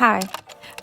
Hi.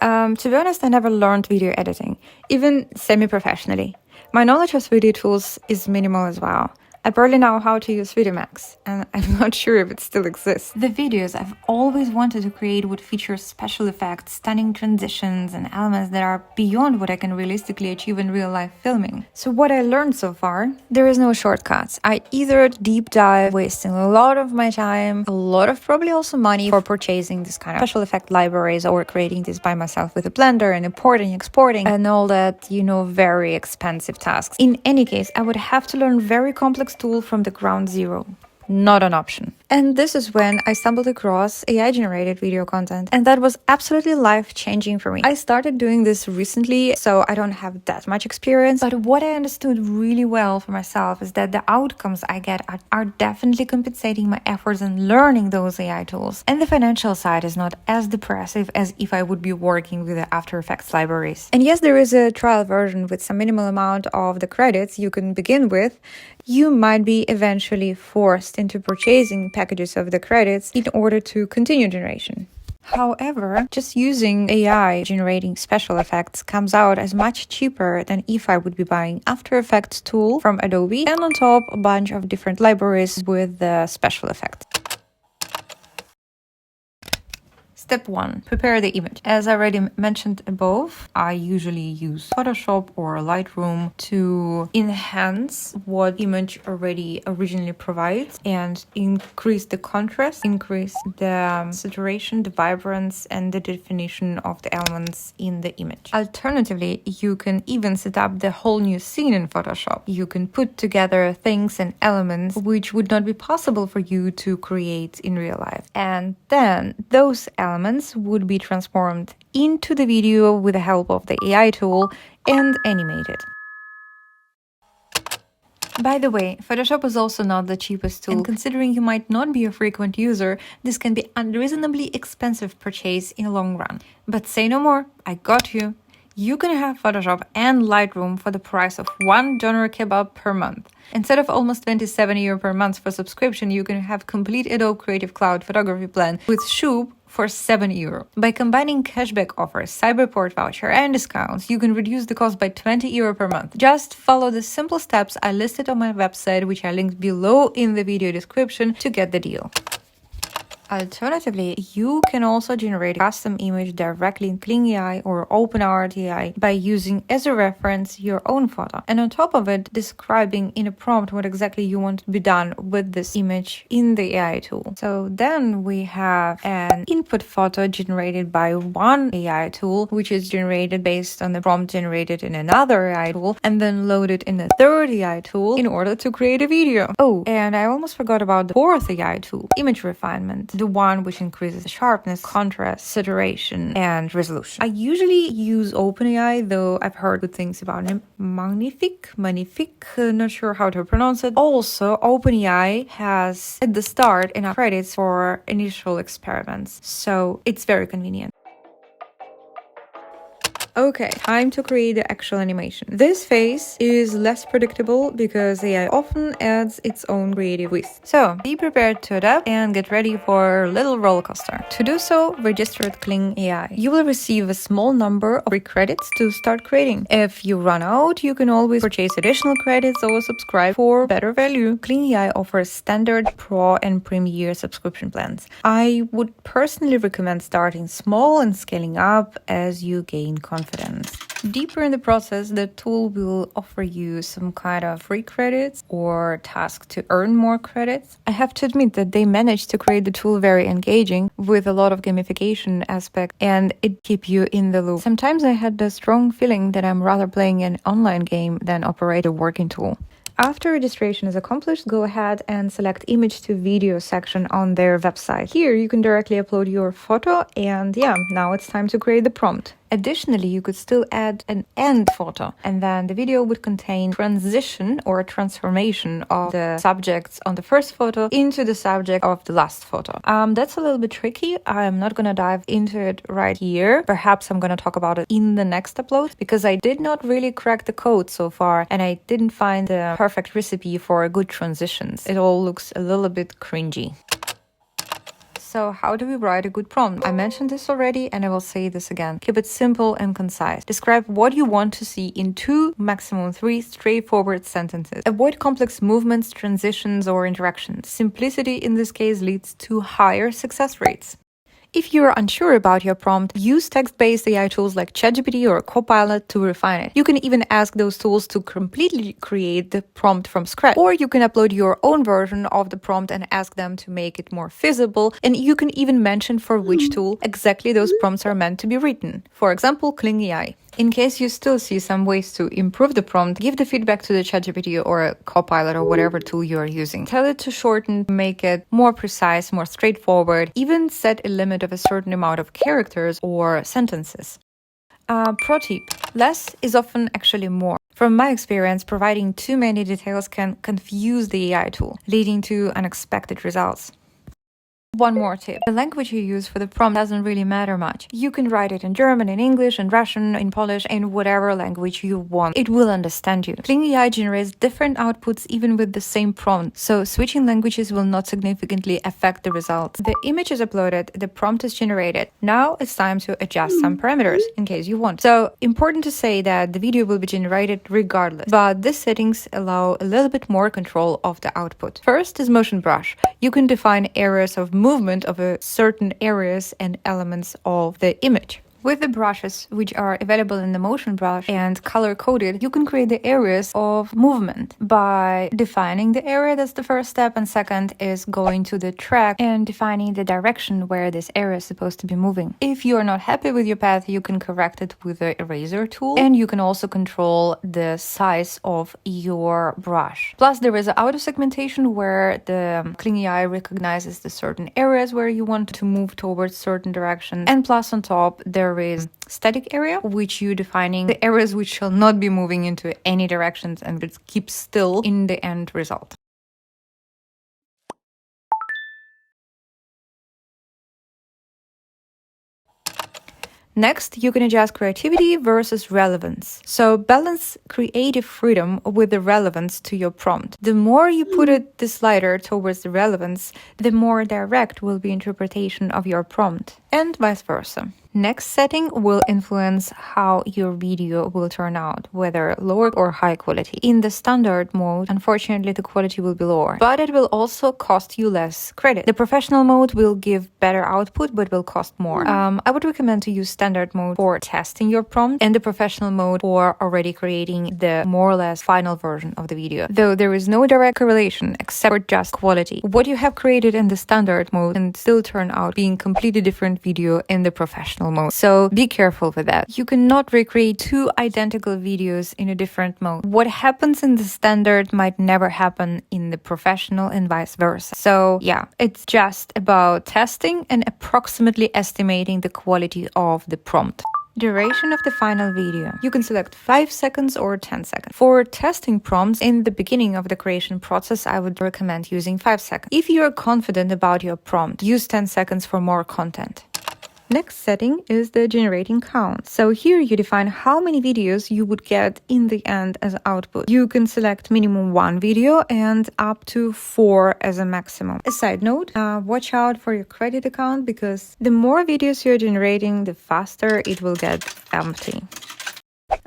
To be honest, I never learned video editing, even semi-professionally. My knowledge of video tools is minimal as well. I barely know how to use VideoMax, and I'm not sure if it still exists. The videos I've always wanted to create would feature special effects, stunning transitions, and elements that are beyond what I can realistically achieve in real-life filming. So what I learned so far, there is no shortcuts. I either deep dive, wasting a lot of my time, a lot of probably also money for purchasing this kind of special effect libraries or creating this by myself with a blender and importing, exporting, and all that, very expensive tasks. In any case, I would have to learn very complex tool from the ground zero. Not an option. And this is when I stumbled across AI-generated video content, and that was absolutely life-changing for me. I started doing this recently, so I don't have that much experience, but what I understood really well for myself is that the outcomes I get are definitely compensating my efforts in learning those AI tools. And the financial side is not as depressive as if I would be working with the After Effects libraries. And yes, there is a trial version with some minimal amount of the credits you can begin with. You might be eventually forced into purchasing packages of the credits in order to continue generation. However, just using AI generating special effects comes out as much cheaper than if I would be buying After Effects tool from Adobe and on top a bunch of different libraries with the special effects. Step 1. Prepare the image. As I already mentioned above, I usually use Photoshop or Lightroom to enhance what image originally provides and increase the contrast, increase the saturation, the vibrance, and the definition of the elements in the image. Alternatively, you can even set up the whole new scene in Photoshop. You can put together things and elements which would not be possible for you to create in real life. And then those elements would be transformed into the video with the help of the AI tool and animated. By the way, Photoshop is also not the cheapest tool, and considering you might not be a frequent user, this can be an unreasonably expensive purchase in the long run. But say no more, I got you. You can have Photoshop and Lightroom for the price of one doner kebab per month. Instead of almost 27 euro per month for subscription, you can have complete Adobe Creative Cloud photography plan with Shoop for 7 euro. By combining cashback offers, Cyberport voucher, and discounts, you can reduce the cost by 20 euro per month. Just follow the simple steps I listed on my website, which I linked below in the video description, to get the deal. Alternatively, you can also generate a custom image directly in KLING AI or aiart AI by using as a reference your own photo, and on top of it, describing in a prompt what exactly you want to be done with this image in the AI tool. So then we have an input photo generated by one AI tool, which is generated based on the prompt generated in another AI tool, and then loaded in a third AI tool in order to create a video. Oh, and I almost forgot about the fourth AI tool, image refinement. The one which increases the sharpness, contrast, saturation, and resolution. I usually use OpenAI, though I've heard good things about it. Magnifique, not sure how to pronounce it. Also, OpenAI has at the start enough credits for initial experiments, so it's very convenient. Okay, time to create the actual animation. This phase is less predictable because AI often adds its own creative twist. So, be prepared to adapt and get ready for a little roller coaster. To do so, register at KLING AI. You will receive a small number of free credits to start creating. If you run out, you can always purchase additional credits or subscribe for better value. KLING AI offers standard, pro, and premier subscription plans. I would personally recommend starting small and scaling up as you gain confidence. Deeper in the process, the tool will offer you some kind of free credits or task to earn more credits. I have to admit that they managed to create the tool very engaging with a lot of gamification aspect, and it keeps you in the loop. Sometimes I had the strong feeling that I'm rather playing an online game than operate a working tool. After registration is accomplished, go ahead and select image to video section on their website. Here you can directly upload your photo, and now it's time to create the prompt. Additionally, you could still add an end photo, and then the video would contain transition or transformation of the subjects on the first photo into the subject of the last photo. That's a little bit tricky. I'm not gonna dive into it right here. Perhaps I'm gonna talk about it in the next upload, because I did not really crack the code so far, and I didn't find the perfect recipe for good transitions. It all looks a little bit cringy. So how do we write a good prompt? I mentioned this already and I will say this again. Keep it simple and concise. Describe what you want to see in 2, maximum 3 straightforward sentences. Avoid complex movements, transitions, or interactions. Simplicity in this case leads to higher success rates. If you're unsure about your prompt, use text-based AI tools like ChatGPT or Copilot to refine it. You can even ask those tools to completely create the prompt from scratch. Or you can upload your own version of the prompt and ask them to make it more feasible. And you can even mention for which tool exactly those prompts are meant to be written. For example, KLING AI. In case you still see some ways to improve the prompt, give the feedback to the ChatGPT or a Copilot or whatever tool you are using. Tell it to shorten, make it more precise, more straightforward, even set a limit of a certain amount of characters or sentences. Pro tip: less is often actually more. From my experience, providing too many details can confuse the AI tool, leading to unexpected results. One more tip. The language you use for the prompt doesn't really matter much. You can write it in German, in English, in Russian, in Polish, in whatever language you want. It will understand you. KLING AI generates different outputs even with the same prompt, so switching languages will not significantly affect the results. The image is uploaded, the prompt is generated. Now it's time to adjust some parameters in case you want. So, important to say that the video will be generated regardless, but these settings allow a little bit more control of the output. First is motion brush. You can define areas of movement of certain areas and elements of the image. With the brushes, which are available in the motion brush and color-coded, you can create the areas of movement by defining the area. That's the first step. And second is going to the track and defining the direction where this area is supposed to be moving. If you are not happy with your path, you can correct it with the eraser tool. And you can also control the size of your brush. Plus, there is an auto segmentation where the KLING AI recognizes the certain areas where you want to move towards certain directions. And plus, on top, there is static area, which you defining the areas which shall not be moving into any directions and which keep still in the end result. Next, you can adjust creativity versus relevance. So balance creative freedom with the relevance to your prompt. The more you put the slider towards the relevance, the more direct will be interpretation of your prompt, and vice versa. Next setting will influence how your video will turn out, whether lower or high quality. In the standard mode, unfortunately, the quality will be lower, but it will also cost you less credit. The professional mode will give better output, but will cost more. I would recommend to use standard mode for testing your prompt and the professional mode for already creating the more or less final version of the video. Though there is no direct correlation except for just quality. What you have created in the standard mode can still turn out being completely different video in the professional mode. So be careful with that. You cannot recreate 2 identical videos in a different mode. What happens in the standard might never happen in the professional and vice versa. So yeah, it's just about testing and approximately estimating the quality of the prompt. Duration of the final video. You can select 5 seconds or 10 seconds. For testing prompts in the beginning of the creation process, I would recommend using 5 seconds. If you are confident about your prompt, use 10 seconds for more content. Next setting is the generating count. So here you define how many videos you would get in the end as output. You can select minimum 1 video and up to 4 as a maximum. A side note, watch out for your credit account because the more videos you're generating, the faster it will get empty.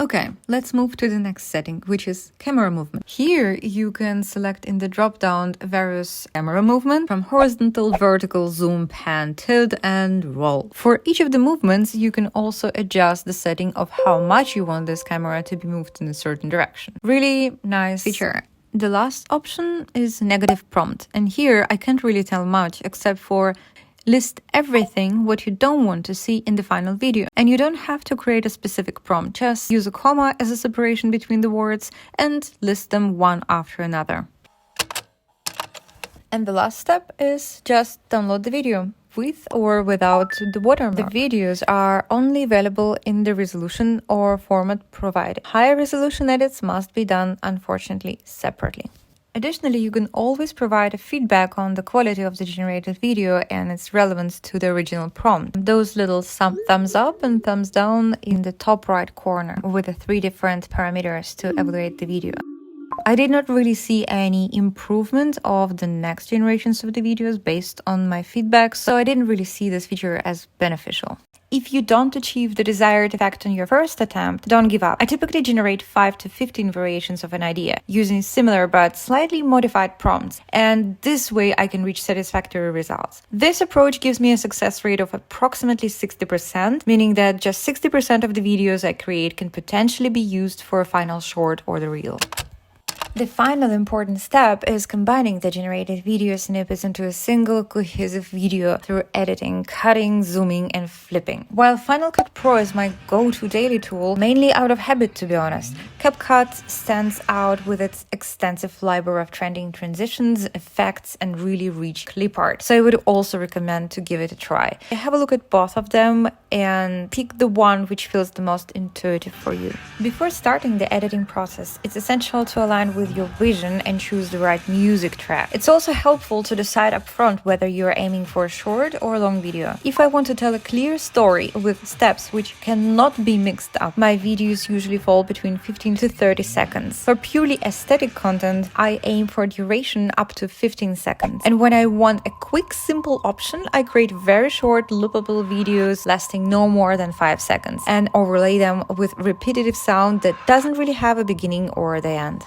Okay, let's move to the next setting, which is camera movement. Here you can select in the drop-down various camera movement from horizontal, vertical, zoom, pan, tilt, and roll. For each of the movements, you can also adjust the setting of how much you want this camera to be moved in a certain direction. Really nice feature. The last option is negative prompt. And here I can't really tell much except for list everything what you don't want to see in the final video. And you don't have to create a specific prompt. Just use a comma as a separation between the words and list them one after another. And the last step is just download the video with or without the watermark. The videos are only available in the resolution or format provided. Higher resolution edits must be done, unfortunately, separately. Additionally, you can always provide a feedback on the quality of the generated video and its relevance to the original prompt. Those little thumbs up and thumbs down in the top right corner with the 3 different parameters to evaluate the video. I did not really see any improvement of the next generations of the videos based on my feedback, so I didn't really see this feature as beneficial. If you don't achieve the desired effect on your first attempt, don't give up. I typically generate 5 to 15 variations of an idea using similar but slightly modified prompts, and this way I can reach satisfactory results. This approach gives me a success rate of approximately 60%, meaning that just 60% of the videos I create can potentially be used for a final short or the reel. The final important step is combining the generated video snippets into a single cohesive video through editing, cutting, zooming, and flipping. While Final Cut Pro is my go-to daily tool, mainly out of habit to be honest, CapCut stands out with its extensive library of trending transitions, effects, and really rich clip art. So I would also recommend to give it a try. Have a look at both of them and pick the one which feels the most intuitive for you. Before starting the editing process, it's essential to align with your vision and choose the right music track. It's also helpful to decide upfront whether you're aiming for a short or a long video. If I want to tell a clear story with steps which cannot be mixed up, my videos usually fall between 15 to 30 seconds. For purely aesthetic content, I aim for duration up to 15 seconds. And when I want a quick, simple option, I create very short, loopable videos lasting no more than 5 seconds and overlay them with repetitive sound that doesn't really have a beginning or the end.